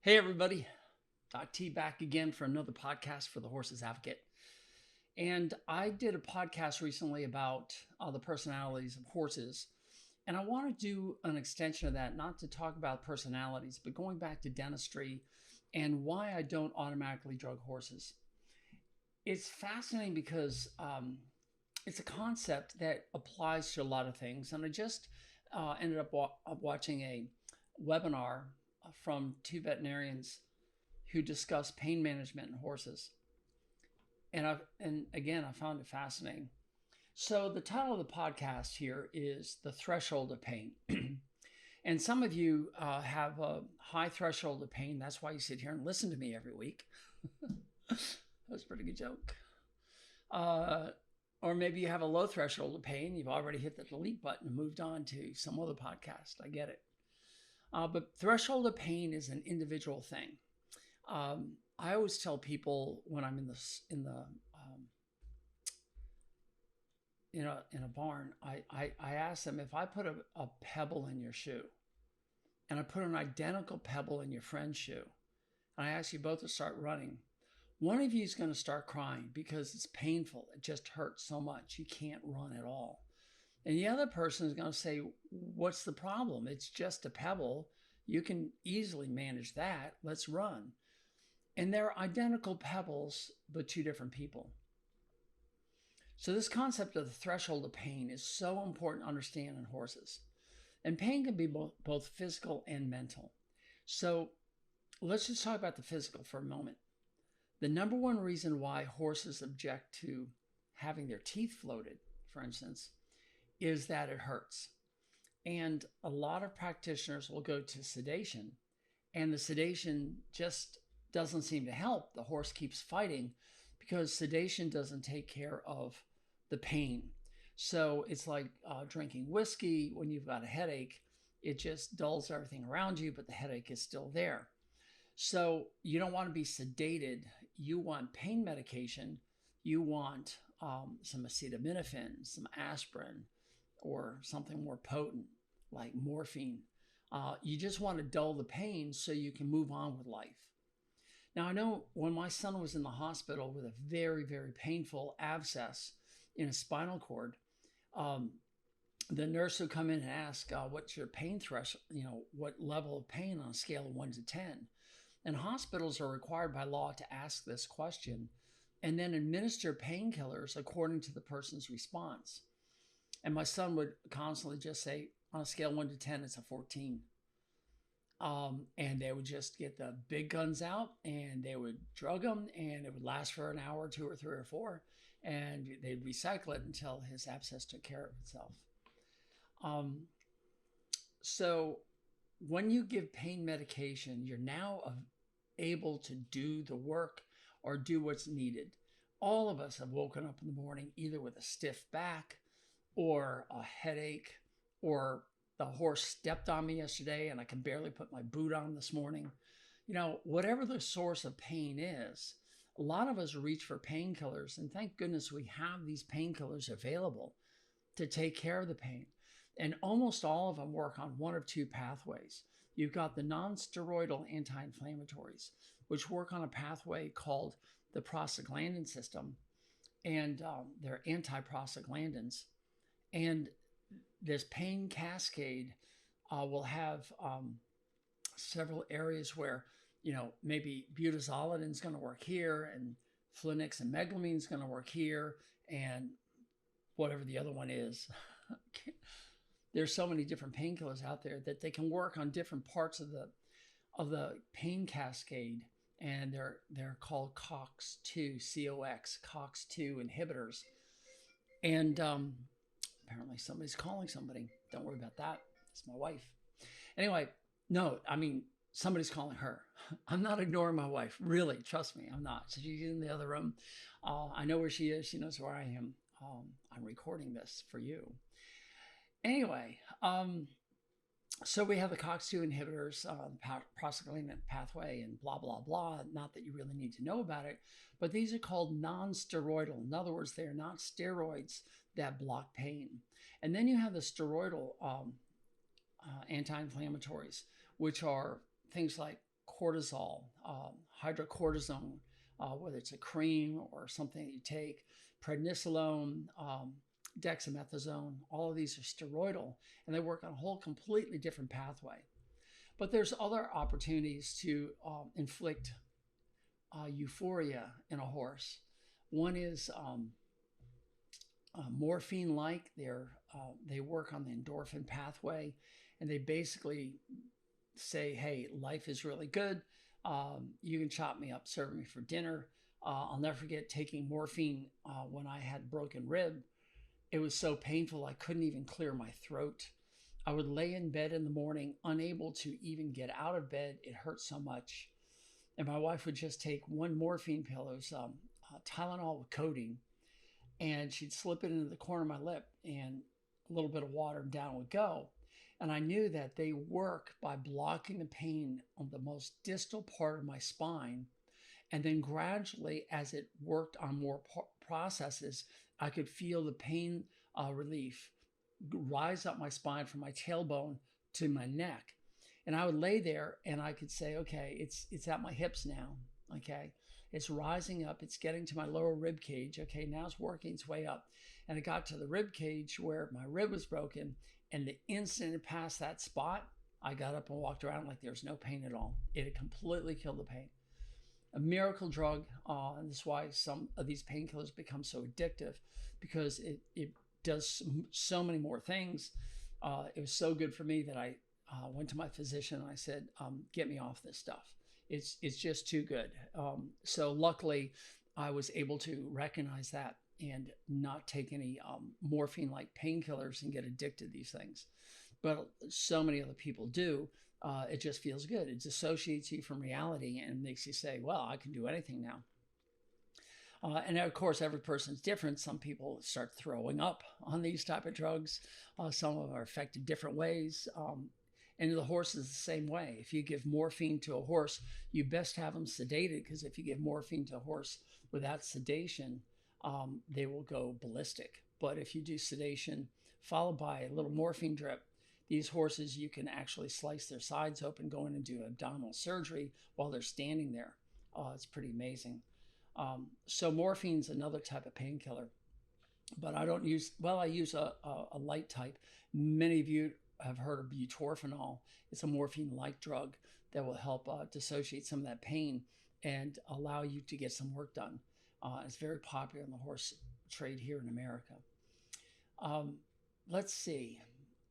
Hey everybody, Doc T back again for another podcast for the Horses Advocate. And I did a podcast recently about the personalities of horses. And I want to do an extension of that, not to talk about personalities, but going back to dentistry and why I don't automatically drug horses. It's fascinating because it's a concept that applies to a lot of things. And I just ended up watching a webinar from two veterinarians who discuss pain management in horses. And again, I found it fascinating. So the title of the podcast here is The Threshold of Pain. And some of you have a high threshold of pain. That's why you sit here and listen to me every week. That's a pretty good joke. Or maybe you have a low threshold of pain. You've already hit the delete button and moved on to some other podcast. I get it. But threshold of pain is an individual thing. I always tell people when I'm in a barn, I ask them, if I put a pebble in your shoe and I put an identical pebble in your friend's shoe, and I ask you both to start running, one of you is going to start crying because it's painful. It just hurts so much. You can't run at all. And the other person is going to say, what's the problem? It's just a pebble. You can easily manage that. Let's run. And they're identical pebbles, but two different people. So this concept of the threshold of pain is so important to understand in horses. And pain can be both physical and mental. So let's just talk about the physical for a moment. The number one reason why horses object to having their teeth floated, for instance, is that it hurts. And a lot of practitioners will go to sedation, and the sedation just doesn't seem to help. The horse keeps fighting because sedation doesn't take care of the pain. So it's like drinking whiskey when you've got a headache. It just dulls everything around you, but the headache is still there. So you don't want to be sedated. You want pain medication. You want some acetaminophen, some aspirin, or something more potent like morphine. You just want to dull the pain so you can move on with life. Now, I know when my son was in the hospital with a very, very painful abscess in his spinal cord, the nurse would come in and ask, what's your pain threshold? What level of pain on a scale of 1 to 10? And hospitals are required by law to ask this question and then administer painkillers according to the person's response. And my son would constantly just say, on a scale of 1 to 10, it's a 14. And they would just get the big guns out and they would drug him, and it would last for an hour, 2 or 3 or 4, and they'd recycle it until his abscess took care of itself. So when you give pain medication, you're now able to do the work or do what's needed. All of us have woken up in the morning either with a stiff back or a headache, or the horse stepped on me yesterday and I can barely put my boot on this morning. Whatever the source of pain is, a lot of us reach for painkillers, and thank goodness we have these painkillers available to take care of the pain. And almost all of them work on one of two pathways. You've got the non-steroidal anti-inflammatories, which work on a pathway called the prostaglandin system, and they're antiprostaglandins. And this pain cascade will have several areas where, maybe butazolidin is going to work here, and flunixameglumine is going to work here, and whatever the other one is. There's so many different painkillers out there that they can work on different parts of the pain cascade, and they're called COX-2 inhibitors. And apparently somebody's calling somebody. Don't worry about that. It's my wife. Anyway, no, I mean, somebody's calling her. I'm not ignoring my wife. Really, trust me, I'm not. So she's in the other room. I know where she is. She knows where I am. I'm recording this for you. Anyway, so we have the COX-2 inhibitors, the prostaglandin pathway, and blah, blah, blah. Not that you really need to know about it, but these are called non-steroidal. In other words, they're not steroids that block pain. And then you have the steroidal anti-inflammatories, which are things like cortisol, hydrocortisone, whether it's a cream or something that you take, prednisolone, dexamethasone, all of these are steroidal, and they work on a whole completely different pathway. But there's other opportunities to inflict euphoria in a horse. One is morphine-like. They work on the endorphin pathway, and they basically say, hey, life is really good. You can chop me up, serve me for dinner. I'll never forget taking morphine when I had broken rib. It was so painful I couldn't even clear my throat. I would lay in bed in the morning, unable to even get out of bed. It hurt so much. And my wife would just take one morphine pill. It was Tylenol with codeine. And she'd slip it into the corner of my lip, and a little bit of water and down would go. And I knew that they work by blocking the pain on the most distal part of my spine. And then gradually, as it worked on more processes, I could feel the pain relief rise up my spine from my tailbone to my neck. And I would lay there and I could say, okay, it's at my hips now. Okay. It's rising up. It's getting to my lower rib cage. Okay. Now it's working its way up. And it got to the rib cage where my rib was broken. And the instant it passed that spot, I got up and walked around like there's no pain at all. It had completely killed the pain. A miracle drug. And that's why some of these painkillers become so addictive, because it does so many more things. It was so good for me that I went to my physician and I said, get me off this stuff. It's just too good. So luckily I was able to recognize that and not take any morphine-like painkillers and get addicted to these things. But so many other people do. It just feels good. It dissociates you from reality and makes you say, well, I can do anything now. And of course, every person's different. Some people start throwing up on these type of drugs. Some of them are affected different ways. And the horse is the same way. If you give morphine to a horse, you best have them sedated, because if you give morphine to a horse without sedation, they will go ballistic. But if you do sedation followed by a little morphine drip, these horses, you can actually slice their sides open, go in and do abdominal surgery while they're standing there. It's pretty amazing. So morphine's another type of painkiller, but I don't use, well, I use a light type. Many of you have heard of butorphanol. It's a morphine-like drug that will help dissociate some of that pain and allow you to get some work done. It's very popular in the horse trade here in America. Let's see.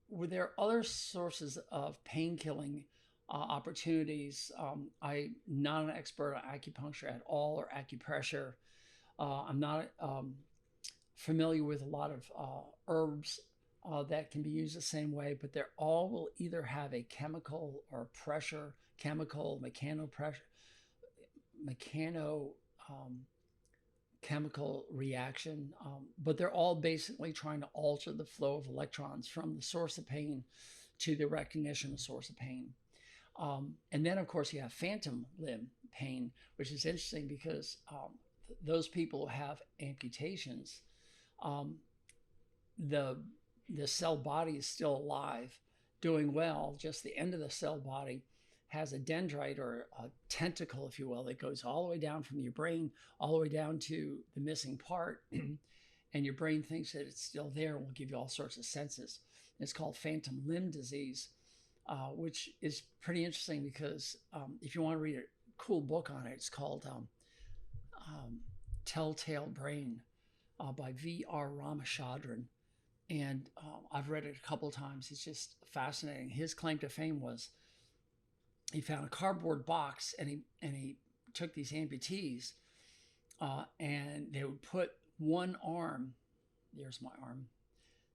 Were there other sources of pain-killing opportunities? I'm not an expert on acupuncture at all, or acupressure. I'm not familiar with a lot of herbs that can be used the same way, but they all will either have a chemical or pressure, chemical reaction, but they're all basically trying to alter the flow of electrons from the source of pain to the recognition of the source of pain. And then, of course, you have phantom limb pain, which is interesting because those people who have amputations, the cell body is still alive, doing well. Just the end of the cell body has a dendrite, or a tentacle, if you will, that goes all the way down from your brain, all the way down to the missing part. And your brain thinks that it's still there and will give you all sorts of senses. It's called phantom limb disease, which is pretty interesting because if you want to read a cool book on it, it's called Telltale Brain by V.R. Ramachandran. And I've read it a couple of times. It's just fascinating. His claim to fame was he found a cardboard box, and he took these amputees, and they would put one arm, there's my arm,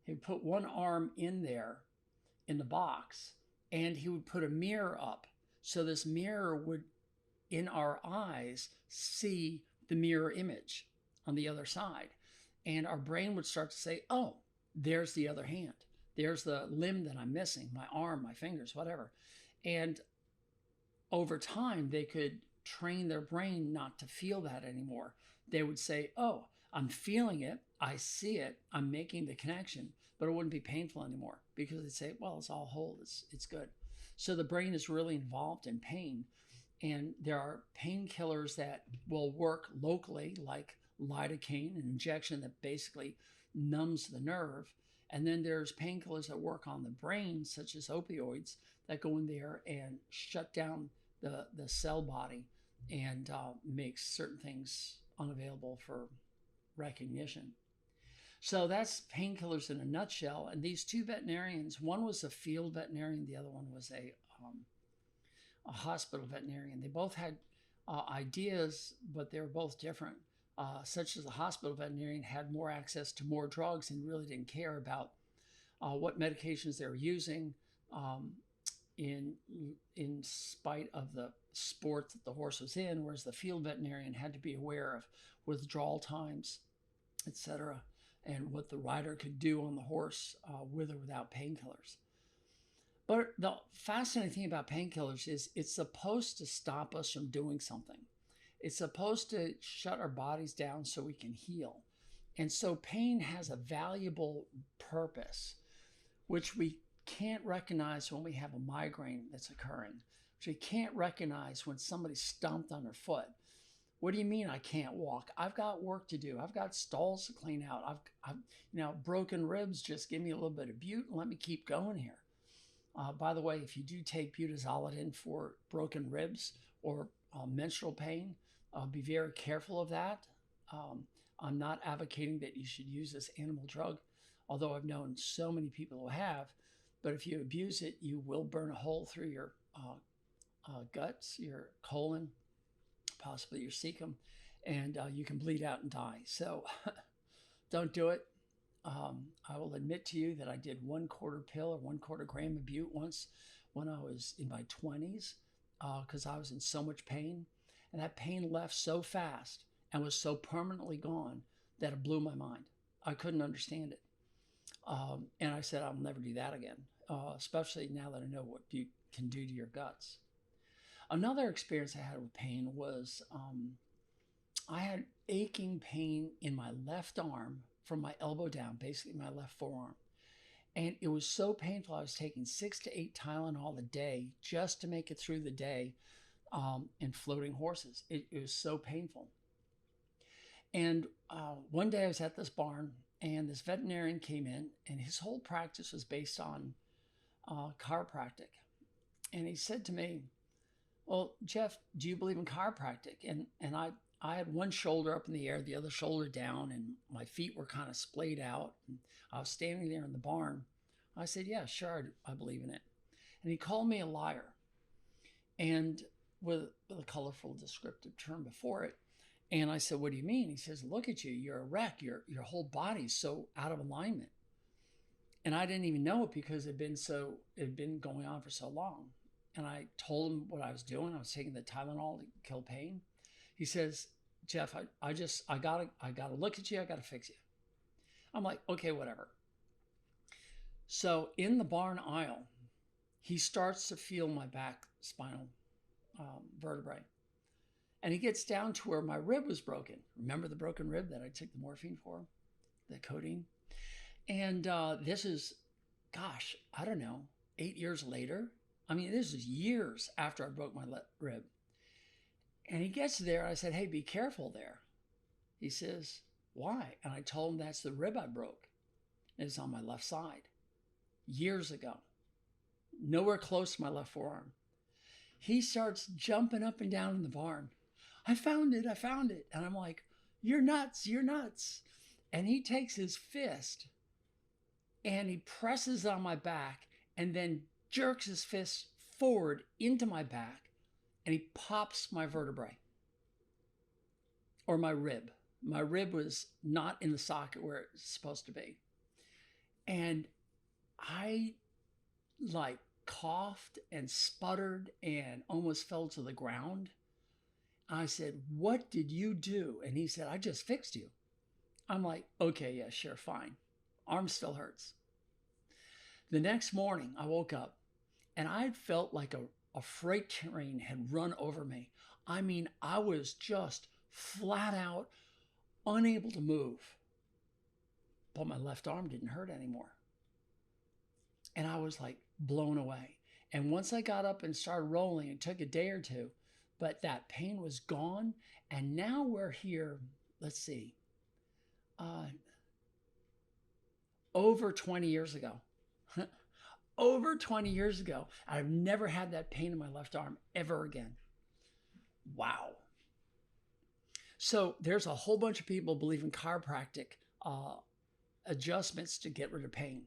he would put one arm in there in the box, and he would put a mirror up. So this mirror would, in our eyes, see the mirror image on the other side. And our brain would start to say, oh, there's the other hand. There's the limb that I'm missing, my arm, my fingers, whatever. And over time, they could train their brain not to feel that anymore. They would say, oh, I'm feeling it. I see it. I'm making the connection, but it wouldn't be painful anymore, because they'd say, well, it's all whole. It's good. So the brain is really involved in pain. And there are painkillers that will work locally, like lidocaine, an injection that basically numbs the nerve. And then there's painkillers that work on the brain, such as opioids, that go in there and shut down the cell body and makes certain things unavailable for recognition. So that's painkillers in a nutshell. And these two veterinarians, one was a field veterinarian, the other one was a hospital veterinarian. They both had ideas, but they were both different. Such as the hospital veterinarian had more access to more drugs and really didn't care about what medications they were using, in spite of the sport that the horse was in, whereas the field veterinarian had to be aware of withdrawal times, etc., and what the rider could do on the horse with or without painkillers. But the fascinating thing about painkillers is it's supposed to stop us from doing something. It's supposed to shut our bodies down so we can heal. And so pain has a valuable purpose, which we can't recognize when we have a migraine that's occurring, which we can't recognize when somebody stomped on their foot. What do you mean I can't walk? I've got work to do. I've got stalls to clean out. I've broken ribs. Just give me a little bit of bute and let me keep going here. By the way, if you do take butazolidine for broken ribs or menstrual pain, be very careful of that. I'm not advocating that you should use this animal drug, although I've known so many people who have. But if you abuse it, you will burn a hole through your guts, your colon, possibly your cecum, and you can bleed out and die. So don't do it. I will admit to you that I did 1/4 pill or 1/4 gram of bute once when I was in my 20s because I was in so much pain. And that pain left so fast and was so permanently gone that it blew my mind. I couldn't understand it. And I said, I'll never do that again, especially now that I know what bute can do to your guts. Another experience I had with pain was I had aching pain in my left arm from my elbow down, basically my left forearm. And it was so painful. I was taking 6 to 8 Tylenol a day just to make it through the day and floating horses. It was so painful. And one day I was at this barn and this veterinarian came in and his whole practice was based on chiropractic. And he said to me, well, Jeff, do you believe in chiropractic? And I had one shoulder up in the air, the other shoulder down, and my feet were kind of splayed out. And I was standing there in the barn. I said, yeah, sure, I believe in it. And he called me a liar. And with a colorful descriptive term before it. And I said, what do you mean? He says, look at you, you're a wreck. Your whole body's so out of alignment. And I didn't even know it because it had been going on for so long. And I told him what I was doing. I was taking the Tylenol to kill pain. He says, Jeff, I gotta look at you. I gotta fix you. I'm like, okay, whatever. So in the barn aisle, he starts to feel my back spinal vertebrae. And he gets down to where my rib was broken. Remember the broken rib that I took the morphine for, the codeine? And this is, gosh, I don't know, 8 years later. I mean, this is years after I broke my rib. And he gets there. I said, hey, be careful there. He says, why? And I told him that's the rib I broke. It's on my left side. Years ago. Nowhere close to my left forearm. He starts jumping up and down in the barn. I found it. And I'm like, you're nuts. And he takes his fist and he presses on my back and then jerks his fist forward into my back and he pops my vertebrae or my rib. My rib was not in the socket where it's supposed to be. And I coughed and sputtered and almost fell to the ground. I said, what did you do? And he said, I just fixed you. I'm like, okay, yeah, sure, fine. Arm still hurts. The next morning I woke up and I felt like a freight train had run over me. I mean, I was just flat out unable to move. But my left arm didn't hurt anymore. And I was like blown away. And once I got up and started rolling, it took a day or two, but that pain was gone. And now we're here, let's see, over 20 years ago. Over 20 years ago. I've never had that pain in my left arm ever again. Wow. So there's a whole bunch of people believe in chiropractic adjustments to get rid of pain.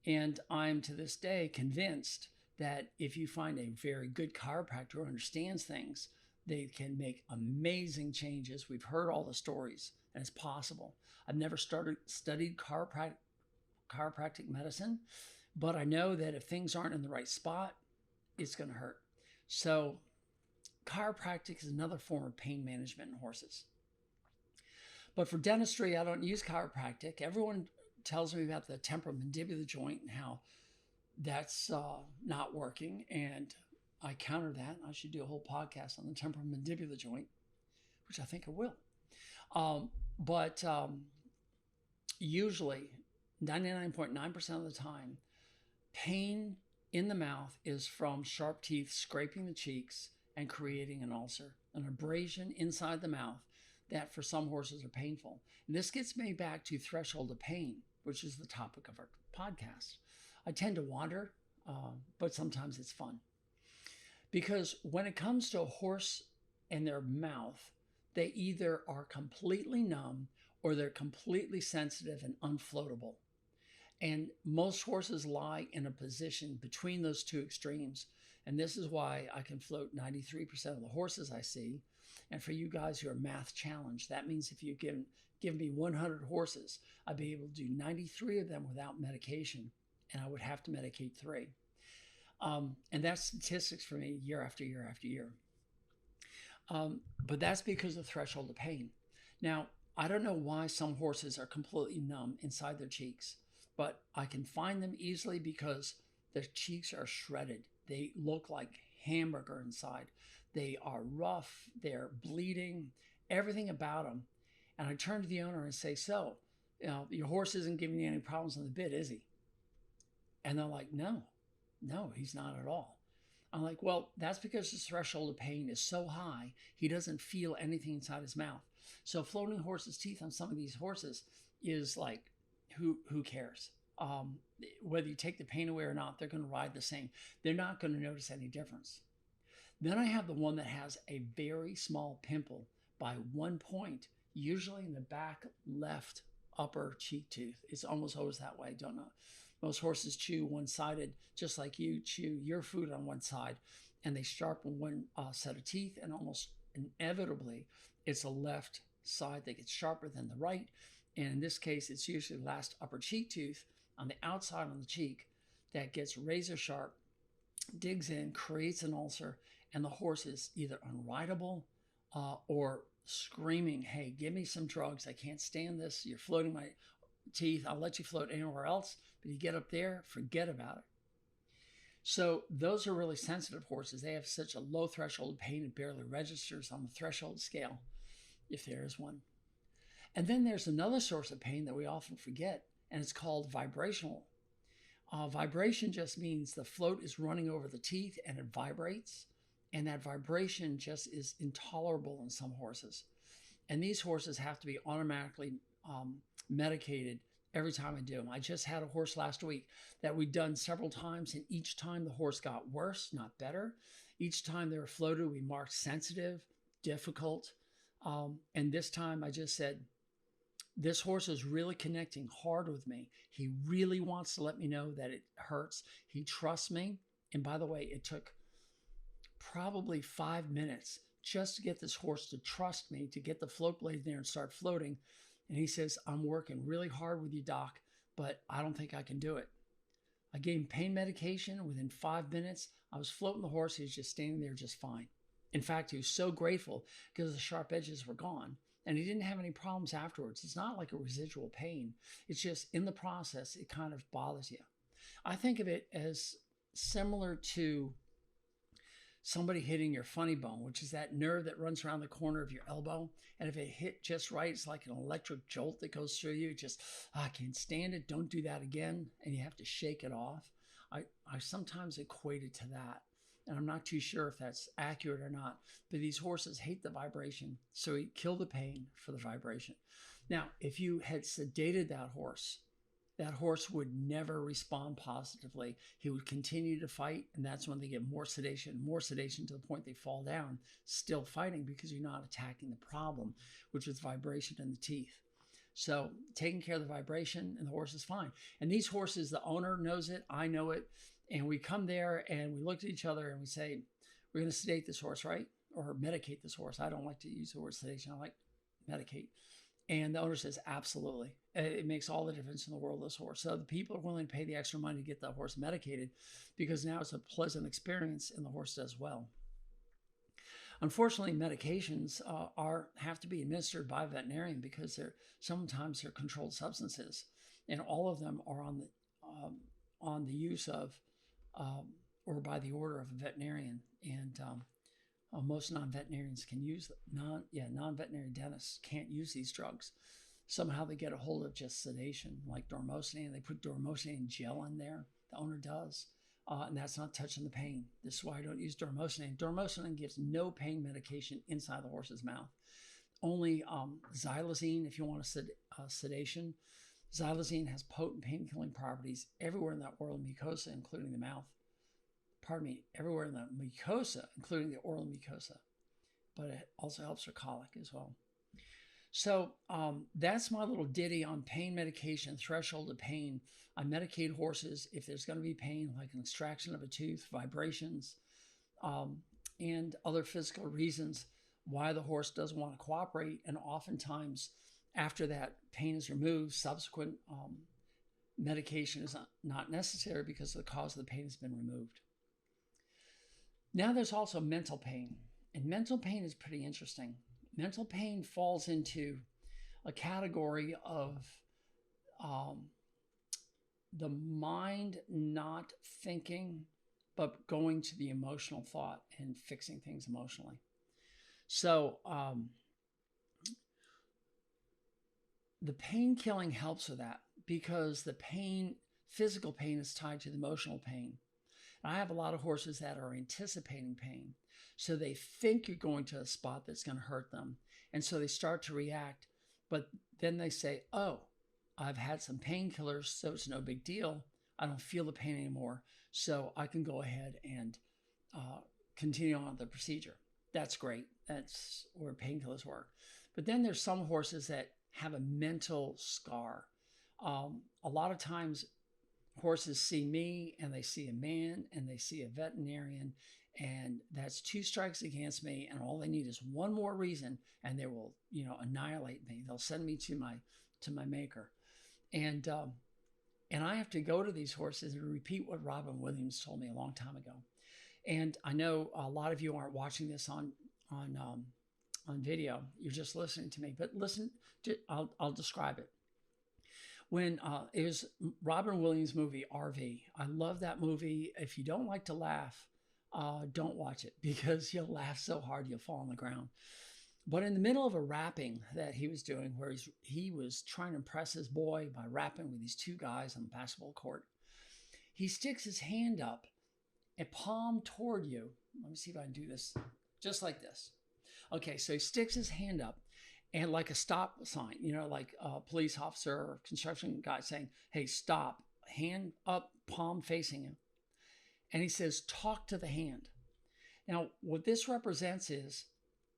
And I'm to this day convinced that if you find a very good chiropractor who understands things, they can make amazing changes. We've heard all the stories, and it's possible. I've never studied chiropractic medicine, but I know that if things aren't in the right spot, it's going to hurt. So chiropractic is another form of pain management in horses. But for dentistry, I don't use chiropractic. Everyone tells me about the temporomandibular joint and how that's not working. And I counter that. I should do a whole podcast on the temporomandibular joint, which I think I will. But usually, 99.9% of the time, pain in the mouth is from sharp teeth scraping the cheeks and creating an ulcer, an abrasion inside the mouth that for some horses are painful. And this gets me back to threshold of pain, which is the topic of our podcast. I tend to wander, but sometimes it's fun. Because when it comes to a horse and their mouth, they either are completely numb or they're completely sensitive and unfloatable. And most horses lie in a position between those two extremes. And this is why I can float 93% of the horses I see. And for you guys who are math challenged, that means if you give me 100 horses, I'd be able to do 93 of them without medication, and I would have to medicate 3. And that's statistics for me year after year after year. But that's because of threshold of pain. Now, I don't know why some horses are completely numb inside their cheeks, but I can find them easily because their cheeks are shredded. They look like hamburger inside. They are rough. They're bleeding, everything about them. And I turn to the owner and say, so, your horse isn't giving you any problems on the bit, is he? And they're like, no, he's not at all. I'm like, well, that's because his threshold of pain is so high, he doesn't feel anything inside his mouth. So floating horses' teeth on some of these horses is like, who cares? Whether you take the pain away or not, they're going to ride the same. They're not going to notice any difference. Then I have the one that has a very small pimple by 1 point, usually in the back left upper cheek tooth. It's almost always that way. Don't know. Most horses chew one-sided, just like you chew your food on one side, and they sharpen one set of teeth, and almost inevitably, it's the left side that gets sharper than the right. And in this case, it's usually the last upper cheek tooth on the outside of the cheek that gets razor sharp, digs in, creates an ulcer, and the horse is either unrideable or screaming, hey, give me some drugs. I can't stand this. You're floating my teeth. I'll let you float anywhere else. But you get up there, forget about it. So those are really sensitive horses. They have such a low threshold of pain, it barely registers on the threshold scale, if there is one. And then there's another source of pain that we often forget, and it's called vibrational. Vibration just means the float is running over the teeth and it vibrates. And that vibration just is intolerable in some horses. And these horses have to be automatically medicated every time I do them. I just had a horse last week that we'd done several times, and each time the horse got worse, not better. Each time they were floated, we marked sensitive, difficult. And this time I just said, this horse is really connecting hard with me. He really wants to let me know that it hurts. He trusts me. And by the way, it took probably 5 minutes just to get this horse to trust me, to get the float blade there and start floating. And he says, I'm working really hard with you, doc, but I don't think I can do it. I gave him pain medication. Within 5 minutes, I was floating the horse. He was just standing there just fine. In fact, he was so grateful because the sharp edges were gone and he didn't have any problems afterwards. It's not like a residual pain. It's just in the process, it kind of bothers you. I think of it as similar to somebody hitting your funny bone, which is that nerve that runs around the corner of your elbow. And if it hit just right, it's like an electric jolt that goes through you. Just, I can't stand it. Don't do that again. And you have to shake it off. I sometimes equate it to that. and I'm not too sure if that's accurate or not, but these horses hate the vibration, so he killed the pain for the vibration. Now, if you had sedated that horse would never respond positively. He would continue to fight, and that's when they get more sedation to the point they fall down, still fighting because you're not attacking the problem, which is vibration in the teeth. So taking care of the vibration, and the horse is fine. And these horses, the owner knows it, I know it, and we come there and we look at each other and we say, we're going to sedate this horse, right? Or medicate this horse. I don't like to use the word sedation. I like medicate. And the owner says, absolutely. It makes all the difference in the world, this horse. So the people are willing to pay the extra money to get the horse medicated because now it's a pleasant experience and the horse does well. Unfortunately, medications have to be administered by a veterinarian because sometimes they're controlled substances, and all of them are on the use of or by the order of a veterinarian. And most non-veterinarians can use them. Non-veterinary dentists can't use these drugs. Somehow they get a hold of just sedation, like dormosinane. They put dormosinane gel in there. The owner does. And that's not touching the pain. This is why I don't use dormosinane. Dormosinane gives no pain medication inside the horse's mouth. Only xylazine, if you want a sedation. Xylazine has potent pain-killing properties everywhere in that oral mucosa, including the mouth. Everywhere in the mucosa, including the oral mucosa. But it also helps for colic as well. So that's my little ditty on pain medication, threshold of pain. I medicate horses if there's going to be pain, like an extraction of a tooth, vibrations, and other physical reasons why the horse doesn't want to cooperate. And oftentimes, after that pain is removed, subsequent medication is not necessary because the cause of the pain has been removed. Now there's also mental pain, and mental pain is pretty interesting. Mental pain falls into a category of the mind not thinking, but going to the emotional thought and fixing things emotionally. So the pain killing helps with that because the pain, physical pain, is tied to the emotional pain. And I have a lot of horses that are anticipating pain. So they think you're going to a spot that's going to hurt them. And so they start to react. But then they say, oh, I've had some painkillers, so it's no big deal. I don't feel the pain anymore. So I can go ahead and continue on with the procedure. That's great. That's where painkillers work. But then there's some horses that have a mental scar. A lot of times horses see me and they see a man and they see a veterinarian, and that's 2 strikes against me, and all they need is one more reason and they will, annihilate me. They'll send me to my maker. And I have to go to these horses and repeat what Robin Williams told me a long time ago. And I know a lot of you aren't watching this on video. You're just listening to me, but listen, I'll describe it. When it was Robin Williams' movie, RV. I love that movie. If you don't like to laugh, don't watch it because you'll laugh so hard you'll fall on the ground. But in the middle of a rapping that he was doing, where he was trying to impress his boy by rapping with these 2 guys on the basketball court, he sticks his hand up, a palm toward you. Let me see if I can do this. Just like this. Okay, so he sticks his hand up, and like a stop sign, like a police officer or construction guy saying, hey, stop, hand up, palm facing him. And he says, talk to the hand. Now, what this represents is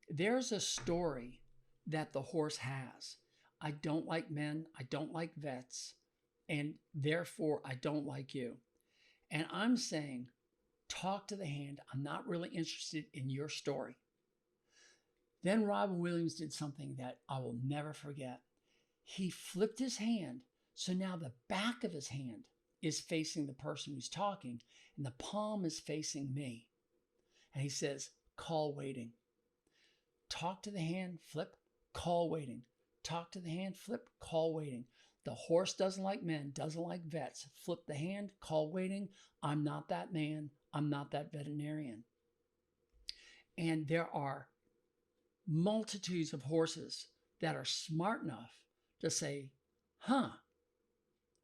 there's a story that the horse has. I don't like men. I don't like vets. And therefore, I don't like you. And I'm saying, talk to the hand. I'm not really interested in your story. Then Robin Williams did something that I will never forget. He flipped his hand, so now the back of his hand is facing the person who's talking, and the palm is facing me. And he says, call waiting. Talk to the hand, flip, call waiting. Talk to the hand, flip, call waiting. The horse doesn't like men, doesn't like vets. Flip the hand, call waiting. I'm not that man. I'm not that veterinarian. And there are multitudes of horses that are smart enough to say,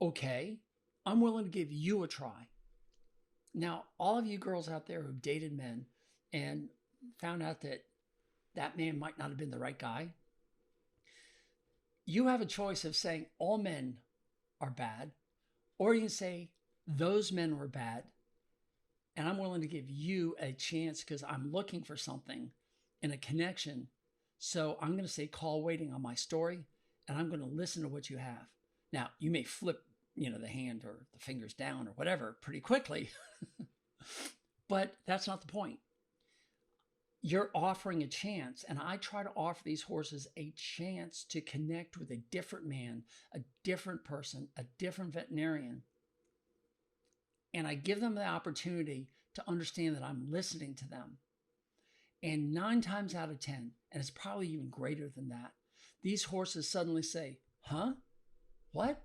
okay, I'm willing to give you a try. Now, all of you girls out there who've dated men and found out that that man might not have been the right guy, you have a choice of saying all men are bad, or you can say those men were bad, and I'm willing to give you a chance because I'm looking for something in a connection. So I'm going to say call waiting on my story, and I'm going to listen to what you have. Now, you may flip, the hand or the fingers down or whatever pretty quickly, but that's not the point. You're offering a chance, and I try to offer these horses a chance to connect with a different man, a different person, a different veterinarian. And I give them the opportunity to understand that I'm listening to them. And 9 times out of 10, and it's probably even greater than that, these horses suddenly say, huh? What?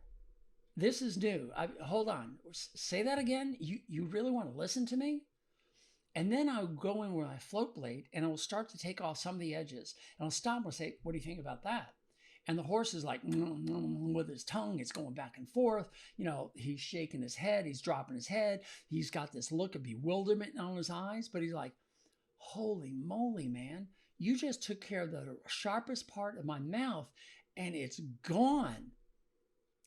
This is new. Hold on. Say that again? You really want to listen to me? And then I'll go in with my float blade and I will start to take off some of the edges. And I'll stop and say, what do you think about that? And the horse is like, with his tongue, it's going back and forth. He's shaking his head. He's dropping his head. He's got this look of bewilderment on his eyes. But he's like, holy moly, man. You just took care of the sharpest part of my mouth and it's gone.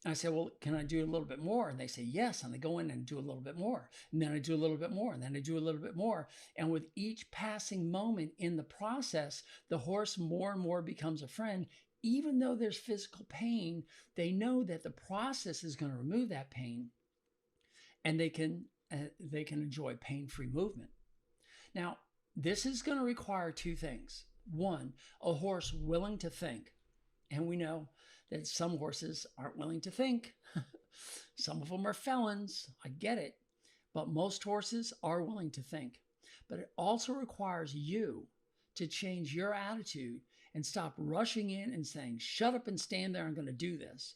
And I say, well, can I do a little bit more? And they say, yes. And they go in and do a little bit more. And then I do a little bit more. And then I do a little bit more. And with each passing moment in the process, the horse more and more becomes a friend. Even though there's physical pain, they know that the process is going to remove that pain. And they can enjoy pain-free movement. Now, this is going to require 2 things. 1, a horse willing to think. And we know that some horses aren't willing to think. Some of them are felons. I get it. But most horses are willing to think. But it also requires you to change your attitude and stop rushing in and saying, shut up and stand there, I'm going to do this.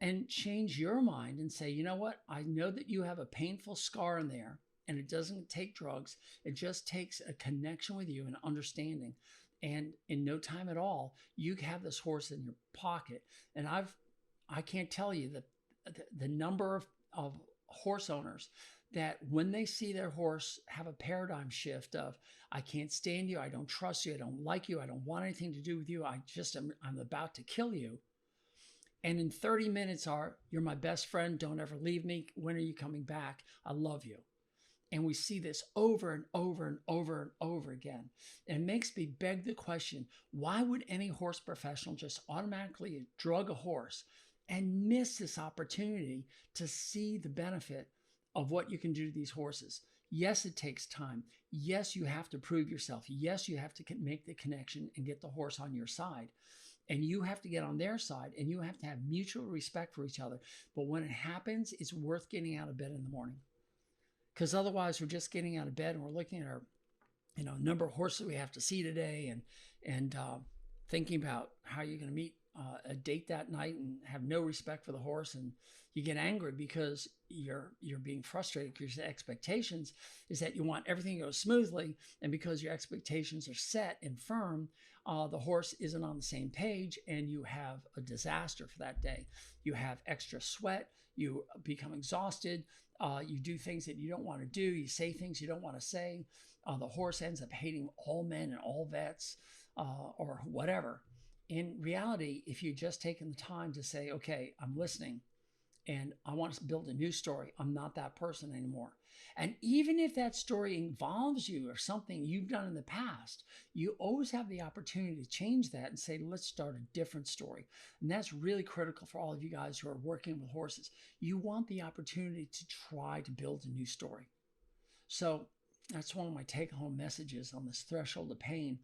And change your mind and say, you know what? I know that you have a painful scar in there and it doesn't take drugs. It just takes a connection with you and understanding. And in no time at all, you have this horse in your pocket. And I can't tell you the number of horse owners that when they see their horse have a paradigm shift of, I can't stand you, I don't trust you, I don't like you, I don't want anything to do with you, I'm about to kill you. And in 30 minutes you're my best friend, don't ever leave me, when are you coming back, I love you. And we see this over and over and over and over again. And it makes me beg the question, why would any horse professional just automatically drug a horse and miss this opportunity to see the benefit of what you can do to these horses? Yes, it takes time. Yes, you have to prove yourself. Yes, you have to make the connection and get the horse on your side. And you have to get on their side and you have to have mutual respect for each other. But when it happens, it's worth getting out of bed in the morning. Because otherwise we're just getting out of bed and we're looking at our, number of horses we have to see today and thinking about how you're going to meet a date that night and have no respect for the horse. And you get angry because you're being frustrated because your expectations is that you want everything to go smoothly. And because your expectations are set and firm, the horse isn't on the same page and you have a disaster for that day. You have extra sweat. You become exhausted. You do things that you don't want to do. You say things you don't want to say. The horse ends up hating all men and all vets or whatever. In reality, if you just taken the time to say, okay, I'm listening and I want to build a new story, I'm not that person anymore. And even if that story involves you or something you've done in the past, you always have the opportunity to change that and say, let's start a different story. And that's really critical for all of you guys who are working with horses. You want the opportunity to try to build a new story. So that's one of my take-home messages on this threshold of pain.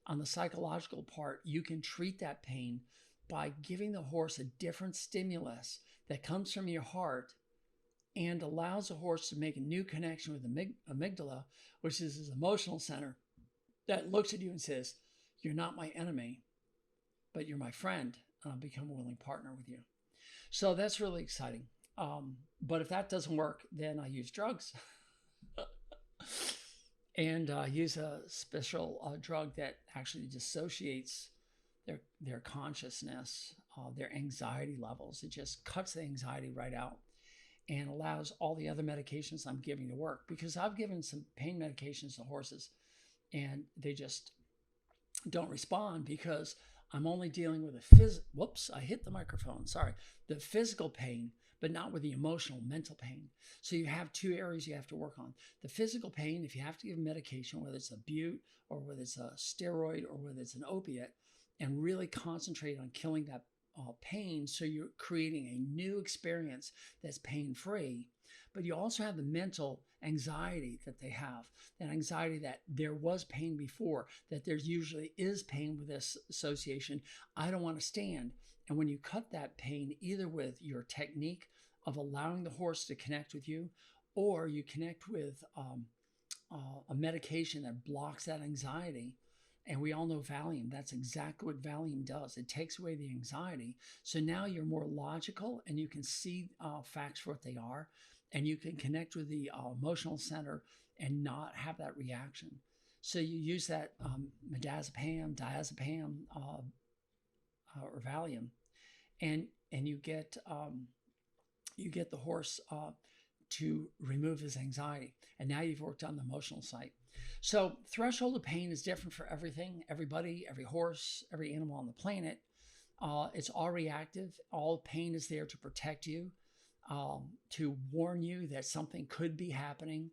On the psychological part, you can treat that pain by giving the horse a different stimulus that comes from your heart and allows the horse to make a new connection with the amygdala, which is his emotional center, that looks at you and says, you're not my enemy, but you're my friend, and I'll become a willing partner with you. So that's really exciting. But if that doesn't work, then I use drugs. And use a special drug that actually dissociates their consciousness, their anxiety levels. It just cuts the anxiety right out. and allows all the other medications I'm giving to work. Because I've given some pain medications to horses and they just don't respond because I'm only dealing with whoops, I hit the microphone. Sorry. The physical pain, but not with the emotional, mental pain. So you have two areas you have to work on. The physical pain, if you have to give medication, whether it's a bute or whether it's a steroid or whether it's an opiate, and really concentrate on killing that pain, so you're creating a new experience that's pain-free. But you also have the mental anxiety that they have, that anxiety that there was pain before, that there usually is pain with this association. I don't want to stand. And when you cut that pain, either with your technique of allowing the horse to connect with you, or you connect with a medication that blocks that anxiety. And we all know Valium. That's exactly what Valium does. It takes away the anxiety. So now you're more logical and you can see facts for what they are. And you can connect with the emotional center and not have that reaction. So you use that diazepam, or Valium, and you get the horse to remove his anxiety. And now you've worked on the emotional side. So threshold of pain is different for everything, everybody, every horse, every animal on the planet. It's all reactive. All pain is there to protect you, to warn you that something could be happening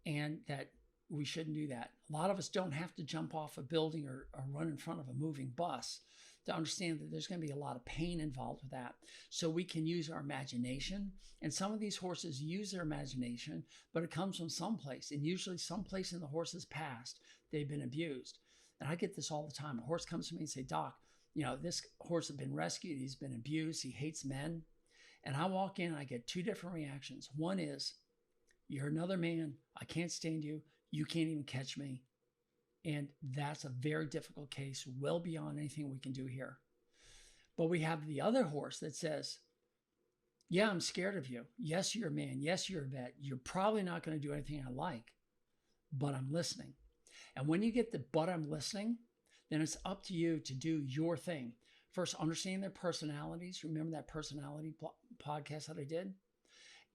and that we shouldn't do that. A lot of us don't have to jump off a building or run in front of a moving bus to understand that there's going to be a lot of pain involved with that. So we can use our imagination. And some of these horses use their imagination, but it comes from someplace. And usually someplace in the horse's past, they've been abused. And I get this all the time. A horse comes to me and say, Doc, this horse has been rescued. He's been abused. He hates men. And I walk in and I get two different reactions. One is, you're another man. I can't stand you. You can't even catch me. And that's a very difficult case, well beyond anything we can do here. But we have the other horse that says, yeah, I'm scared of you. Yes, you're a man. Yes, you're a vet. You're probably not going to do anything I like, but I'm listening. And when you get the but I'm listening, then it's up to you to do your thing. First, understand their personalities. Remember that personality podcast that I did?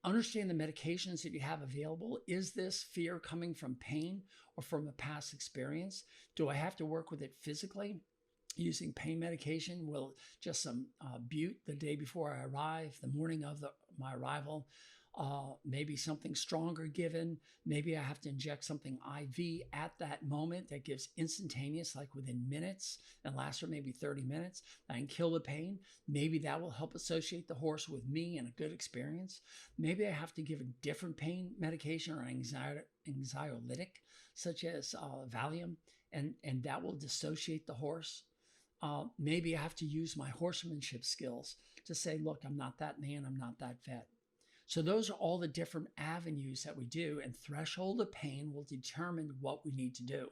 Understand the medications that you have available. Is this fear coming from pain or from a past experience? Do I have to work with it physically using pain medication? Will just some bute the day before I arrive, the morning of my arrival? Maybe something stronger given. Maybe I have to inject something IV at that moment that gives instantaneous, like within minutes, and lasts for maybe 30 minutes. I can kill the pain. Maybe that will help associate the horse with me and a good experience. Maybe I have to give a different pain medication or anxiolytic, such as Valium, and that will dissociate the horse. Maybe I have to use my horsemanship skills to say, look, I'm not that man, I'm not that vet. So those are all the different avenues that we do, and threshold of pain will determine what we need to do.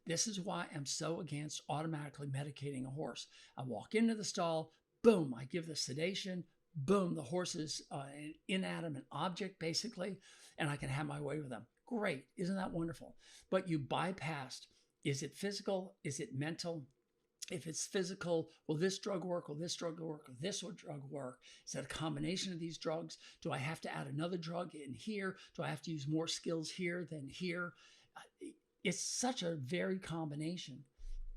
This is why I'm so against automatically medicating a horse. I walk into the stall, boom, I give the sedation, boom, the horse is an inanimate object basically, and I can have my way with them. Great, isn't that wonderful? But you bypassed, is it physical? Is it mental? If it's physical, will this drug work? Will this drug work? Will this drug work? Is that a combination of these drugs? Do I have to add another drug in here? Do I have to use more skills here than here? It's such a varied combination.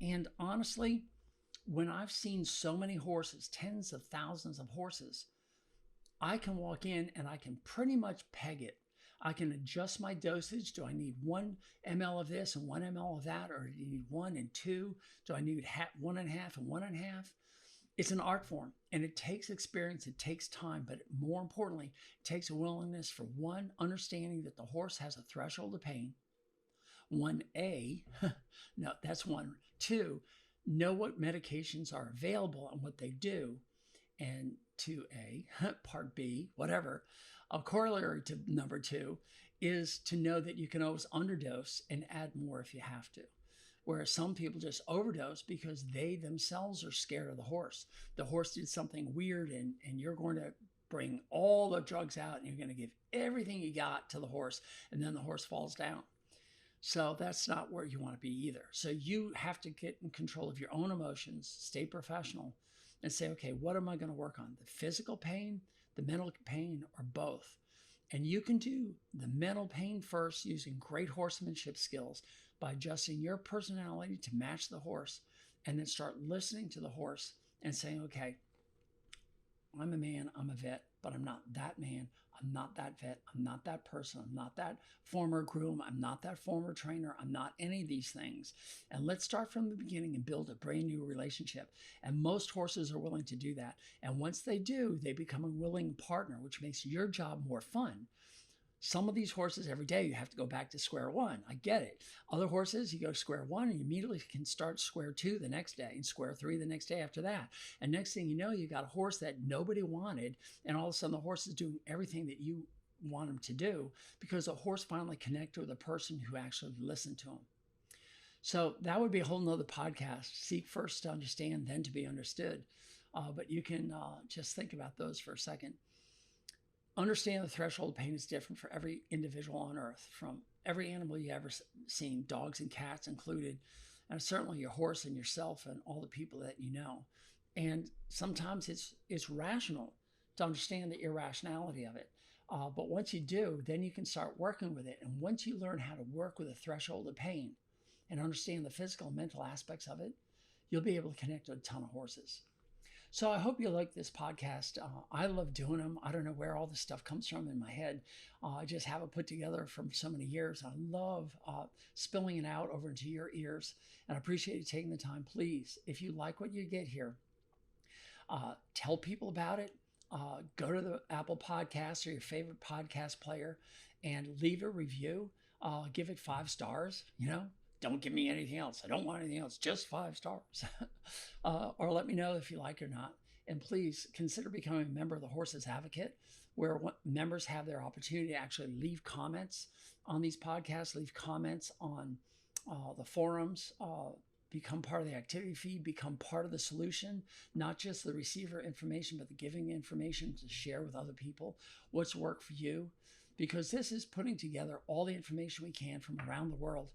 And honestly, when I've seen so many horses, tens of thousands of horses, I can walk in and I can pretty much peg it. I can adjust my dosage. Do I need 1 ml of this and 1 ml of that? Or do you need 1 and 2? Do I need 1.5 and 1.5? It's an art form, and it takes experience. It takes time, but more importantly, it takes a willingness for one, understanding that the horse has a threshold of pain. 1A, no, that's 1. 2, know what medications are available and what they do. And 2A, part B, whatever. A corollary to number 2 is to know that you can always underdose and add more if you have to. Whereas some people just overdose because they themselves are scared of the horse. The horse did something weird and you're going to bring all the drugs out and you're going to give everything you got to the horse, and then the horse falls down. So that's not where you want to be either. So you have to get in control of your own emotions, stay professional, and say, okay, what am I going to work on? The physical pain, the mental pain, or both? And you can do the mental pain first using great horsemanship skills by adjusting your personality to match the horse, and then start listening to the horse and saying, okay, I'm a man, I'm a vet, but I'm not that man. I'm not that vet. I'm not that person. I'm not that former groom. I'm not that former trainer. I'm not any of these things. And let's start from the beginning and build a brand new relationship. And most horses are willing to do that. And once they do, they become a willing partner, which makes your job more fun. Some of these horses, every day, you have to go back to square one. I get it. Other horses, you go square one and you immediately can start square two the next day and square three the next day after that. And next thing you know, you got a horse that nobody wanted. And all of a sudden, the horse is doing everything that you want him to do because the horse finally connected with a person who actually listened to him. So that would be a whole nother podcast. Seek first to understand, then to be understood. But you can just think about those for a second. Understand the threshold of pain is different for every individual on earth, from every animal you ever seen, dogs and cats included, and certainly your horse and yourself and all the people that you know. And sometimes it's rational to understand the irrationality of it. But once you do, then you can start working with it. And once you learn how to work with a threshold of pain and understand the physical and mental aspects of it, you'll be able to connect with a ton of horses. So I hope you like this podcast. I love doing them. I don't know where all this stuff comes from in my head. I just have it put together from so many years. I love spilling it out over into your ears, and I appreciate you taking the time. Please, if you like what you get here, tell people about it. Go to the Apple Podcasts or your favorite podcast player and leave a review. Give it 5 stars, Don't give me anything else. I don't want anything else, just 5 stars. Or let me know if you like it or not. And please consider becoming a member of the Horses Advocate, where members have their opportunity to actually leave comments on these podcasts, leave comments on the forums, become part of the activity feed, become part of the solution, not just the receiver information, but the giving information to share with other people what's worked for you. Because this is putting together all the information we can from around the world.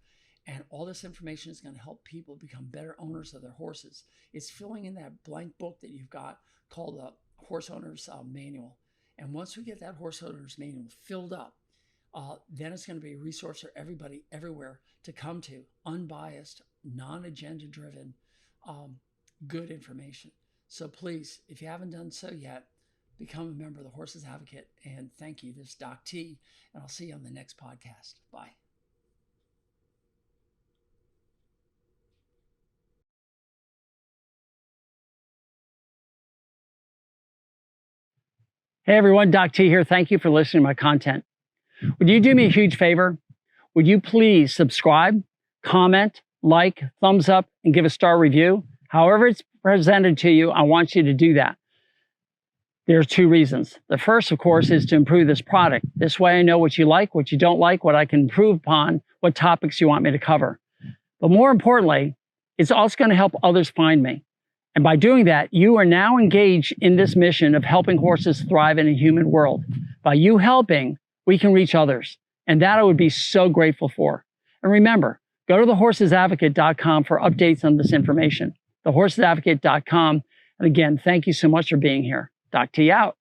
And all this information is going to help people become better owners of their horses. It's filling in that blank book that you've got called the Horse Owner's Manual. And once we get that Horse Owner's Manual filled up, then it's going to be a resource for everybody, everywhere to come to. Unbiased, non-agenda driven, good information. So please, if you haven't done so yet, become a member of the Horses Advocate. And thank you. This is Doc T, and I'll see you on the next podcast. Bye. Hey everyone, Doc T here. Thank you for listening to my content. Would you do me a huge favor? Would you please subscribe, comment, like, thumbs up, and give a star review? However it's presented to you, I want you to do that. There are 2 reasons. The first, of course, is to improve this product. This way I know what you like, what you don't like, what I can improve upon, what topics you want me to cover. But more importantly, it's also going to help others find me. And by doing that, you are now engaged in this mission of helping horses thrive in a human world. By you helping, we can reach others. And that I would be so grateful for. And remember, go to thehorsesadvocate.com for updates on this information. Thehorsesadvocate.com. And again, thank you so much for being here. Doc T out.